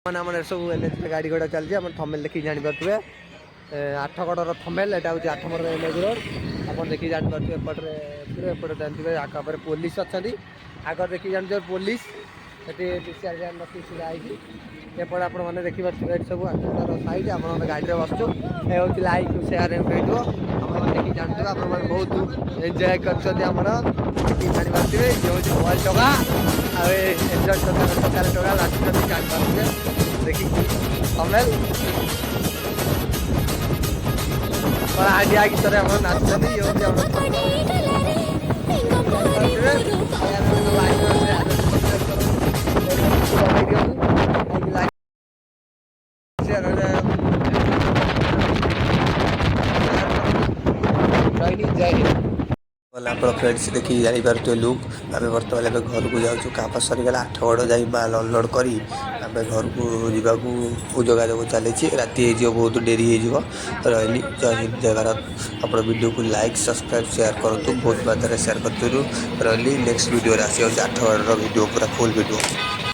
मैंने सब एनएच गाड़ी घोड़ा चलती है थमेल देखिए जानीपे आठगड़र थमेल यहाँ हूँ 8 नंबर एनएच रोड आप देखिए जानीपे एपटे पूरा एपटे जानते आगे पुलिस अच्छा आगे देखिए जानते पुलिस छाई एपटे आप देखिए सब आठगड़र साइड आप गाड़ी में बसचु ये हूँ लाइक सेयार भिडियो आप देखिए जानते आप बहुत एंजय कर जापारे ये हूँ मोबाइल टगा एंजय सरकार टगा नाचुच्च जापारे देखिए थमेल आइडिया गीत नाचुच्च ये आप फ्रेंड्स देखिए जापर लुक आम बर्तमान घर को जाऊँ काम सरीगला 8गड़ जा माल अनलोड कर घर को जावाक जोगाजोग चली राति बहुत डेरी हो रही जय हिंद जय भारत आप वीडियो को लाइक सब्सक्राइब शेयर करूँ बहुत मात्रा शेयर कर रही नेक्स्ट वीडियो आसी 8गड़ वीडियो पूरा फुल वीडियो।